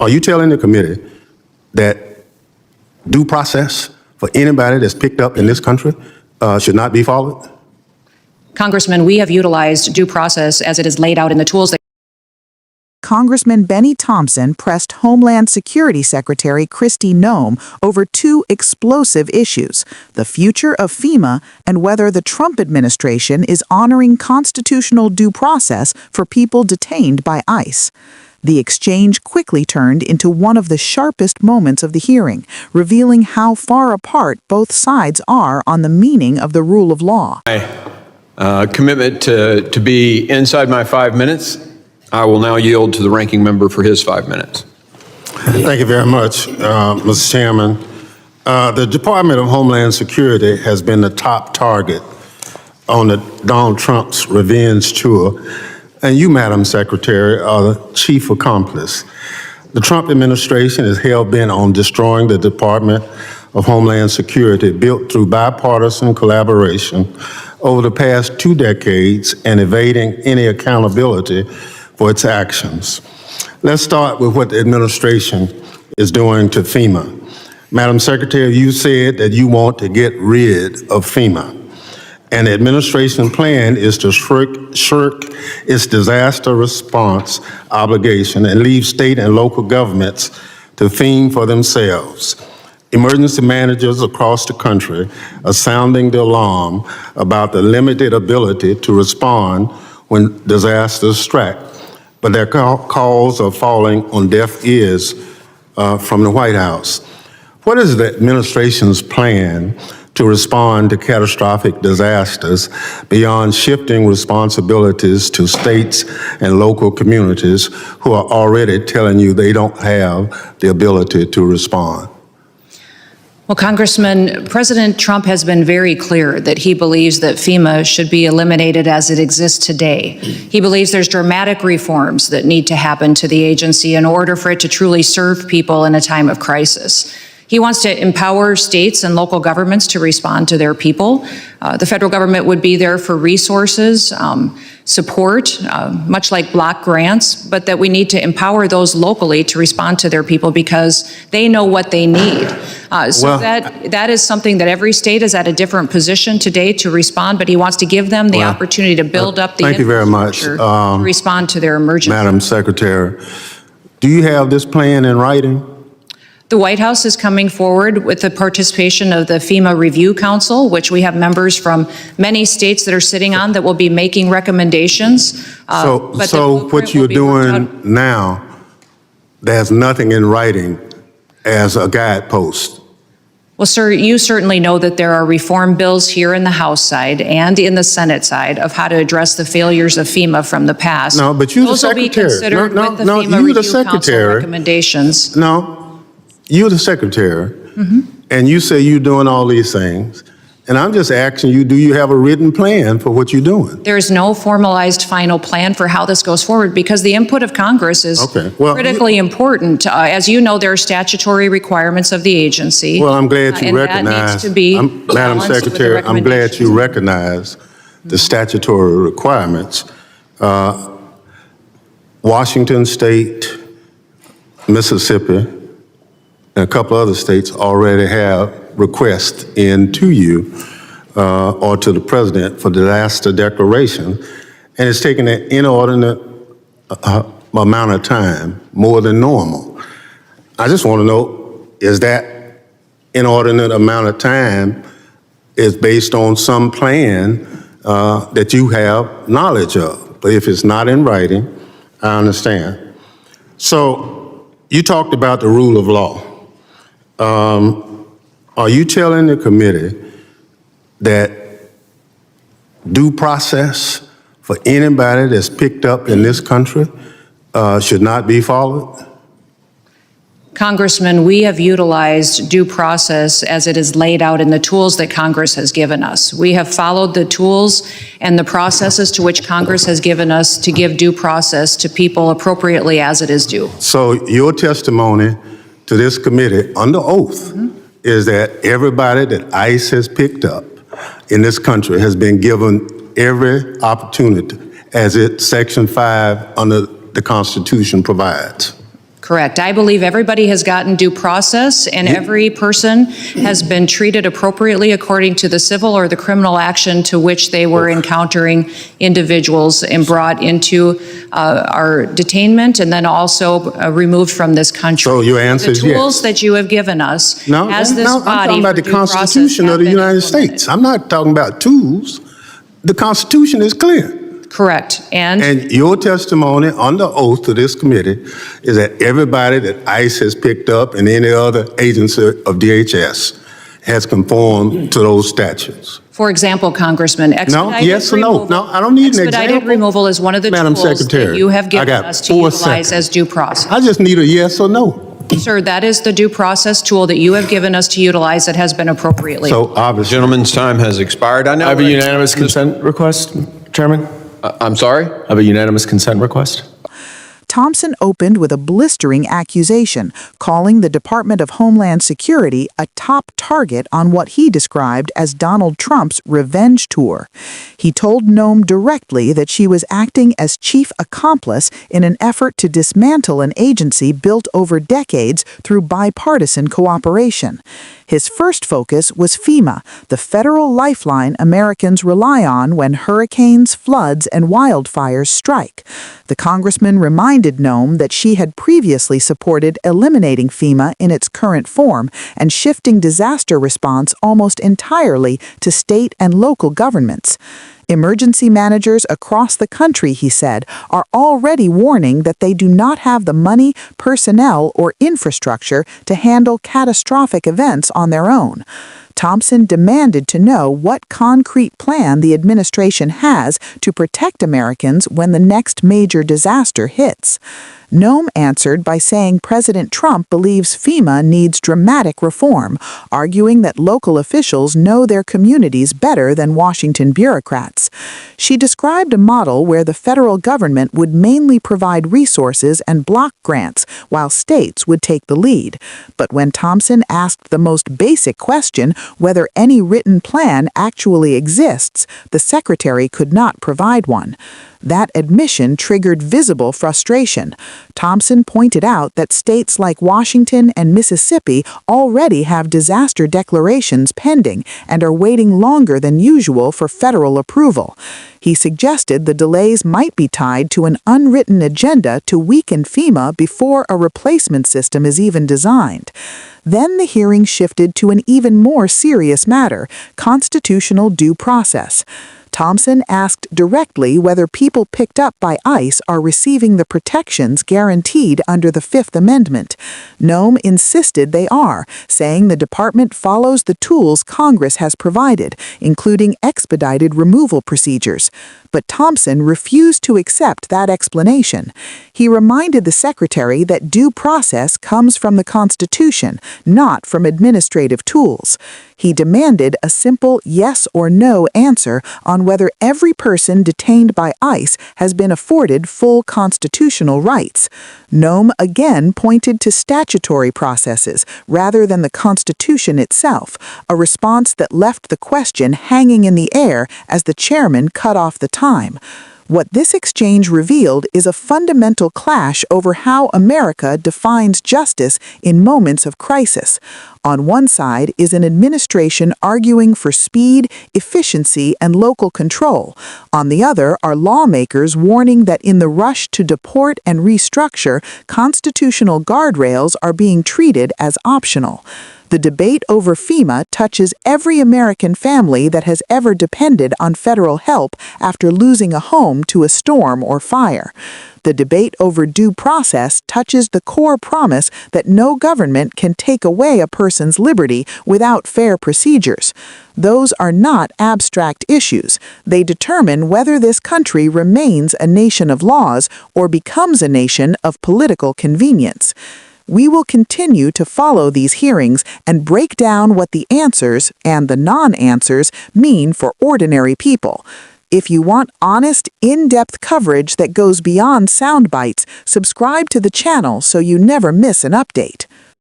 Are you telling the committee that due process for anybody that's picked up in this country should not be followed? Congressman, we have utilized due process as it is laid out in the tools that Congressman Bennie Thompson pressed Homeland Security Secretary Kristi Noem over two explosive issues: the future of FEMA and whether the Trump administration is honoring constitutional due process for people detained by ICE. The exchange quickly turned into one of the sharpest moments of the hearing, revealing how far apart both sides are on the meaning of the rule of law. Commitment to be inside my 5 minutes. I will now yield to the ranking member for his 5 minutes. Thank you very much, Mr. Chairman. The Department of Homeland Security has been the top target on Donald Trump's revenge tour, and you, Madam Secretary, are the chief accomplice. The Trump administration is hell-bent on destroying the Department of Homeland Security, built through bipartisan collaboration over the past 2 decades and evading any accountability for its actions. Let's start with what the administration is doing to FEMA. Madam Secretary, you said that you want to get rid of FEMA, and the administration plan is to shirk its disaster response obligation and leave state and local governments to fend for themselves. Emergency managers across the country are sounding the alarm about the limited ability to respond when disasters strike, but their calls are falling on deaf ears from the White House. What is the administration's plan to respond to catastrophic disasters beyond shifting responsibilities to states and local communities who are already telling you they don't have the ability to respond? Well, Congressman, President Trump has been very clear that he believes that FEMA should be eliminated as it exists today. He believes there's dramatic reforms that need to happen to the agency in order for it to truly serve people in a time of crisis. He wants to empower states and local governments to respond to their people. The federal government would be there for resources, support, much like block grants, but that we need to empower those locally to respond to their people because they know what they need. That is something that every state is at a different position today to respond, but he wants to give them the opportunity to build up the infrastructure to respond to their emergency. Madam Secretary, do you have this plan in writing? The White House is coming forward with the participation of the FEMA Review Council, which we have members from many states that are sitting on that will be making recommendations. So what you're doing now, there's nothing in writing as a guidepost. Well, sir, you certainly know that there are reform bills here in the House side and in the Senate side of how to address the failures of FEMA from the past. No, but you the secretary. Those will be considered with the FEMA Review Council recommendations. No. You're the secretary, and you say you're doing all these things, and I'm just asking you, do you have a written plan for what you're doing? There is no formalized final plan for how this goes forward because the input of Congress is critically important. As you know, there are statutory requirements of the agency. Well, I'm glad you recognize, Madam Secretary, I'm glad you recognize the statutory requirements. Washington State, Mississippi, and a couple other states already have requests in to you or to the president for disaster declaration, and it's taken an inordinate amount of time, more than normal. I just want to know, is that inordinate amount of time is based on some plan that you have knowledge of? But if it's not in writing, I understand. So you talked about the rule of law. Are you telling the committee that due process for anybody that's picked up in this country should not be followed? Congressman, we have utilized due process as it is laid out in the tools that Congress has given us. We have followed the tools and the processes to which Congress has given us to give due process to people appropriately as it is due. So your testimony to this committee under oath is that everybody that ICE has picked up in this country has been given every opportunity as Section 5 under the Constitution provides. Correct. I believe everybody has gotten due process, and every person has been treated appropriately according to the civil or the criminal action to which they were encountering individuals and brought into our detainment and then also removed from this country. So your answer is yes. The tools that you have given us No, as this no, I'm body talking about for the due process Constitution of have the been United implemented. States. I'm not talking about tools. The Constitution is clear. Correct. And your testimony under oath to this committee is that everybody that ICE has picked up and any other agency of DHS has conformed to those statutes. For example, Congressman, expedited yes or no? removal. No, I don't need an Expedited example. removal is one of the Madam tools Secretary, that you have I given got us to 4 utilize seconds. as due process. I just need a yes or no. Sir, that is the due process tool that you have given us to utilize that has been appropriately. So obviously, Gentleman's time has expired. I know. I have a unanimous consent request, Chairman. I'm sorry? I have a unanimous consent request. Thompson opened with a blistering accusation, calling the Department of Homeland Security a top target on what he described as Donald Trump's revenge tour. He told Noem directly that she was acting as chief accomplice in an effort to dismantle an agency built over decades through bipartisan cooperation. His first focus was FEMA, the federal lifeline Americans rely on when hurricanes, floods, and wildfires strike. The congressman reminded Noem that she had previously supported eliminating FEMA in its current form and shifting disaster response almost entirely to state and local governments. Emergency managers across the country, he said, are already warning that they do not have the money, personnel, or infrastructure to handle catastrophic events on their own. Thompson demanded to know what concrete plan the administration has to protect Americans when the next major disaster hits. Noem answered by saying President Trump believes FEMA needs dramatic reform, arguing that local officials know their communities better than Washington bureaucrats. She described a model where the federal government would mainly provide resources and block grants, while states would take the lead. But when Thompson asked the most basic question, whether any written plan actually exists, the secretary could not provide one. That admission triggered visible frustration. Thompson pointed out that states like Washington and Mississippi already have disaster declarations pending and are waiting longer than usual for federal approval. He suggested the delays might be tied to an unwritten agenda to weaken FEMA before a replacement system is even designed. Then the hearing shifted to an even more serious matter, constitutional due process. Thompson asked directly whether people picked up by ICE are receiving the protections guaranteed under the Fifth Amendment. Noem insisted they are, saying the department follows the tools Congress has provided, including expedited removal procedures. But Thompson refused to accept that explanation. He reminded the secretary that due process comes from the Constitution, not from administrative tools. He demanded a simple yes or no answer on whether every person detained by ICE has been afforded full constitutional rights. Noem again pointed to statutory processes rather than the Constitution itself, a response that left the question hanging in the air as the chairman cut off the time. What this exchange revealed is a fundamental clash over how America defines justice in moments of crisis. On one side is an administration arguing for speed, efficiency, and local control. On the other are lawmakers warning that in the rush to deport and restructure, constitutional guardrails are being treated as optional. The debate over FEMA touches every American family that has ever depended on federal help after losing a home to a storm or fire. The debate over due process touches the core promise that no government can take away a person's liberty without fair procedures. Those are not abstract issues. They determine whether this country remains a nation of laws or becomes a nation of political convenience. We will continue to follow these hearings and break down what the answers and the non-answers mean for ordinary people. If you want honest, in-depth coverage that goes beyond sound bites, subscribe to the channel so you never miss an update.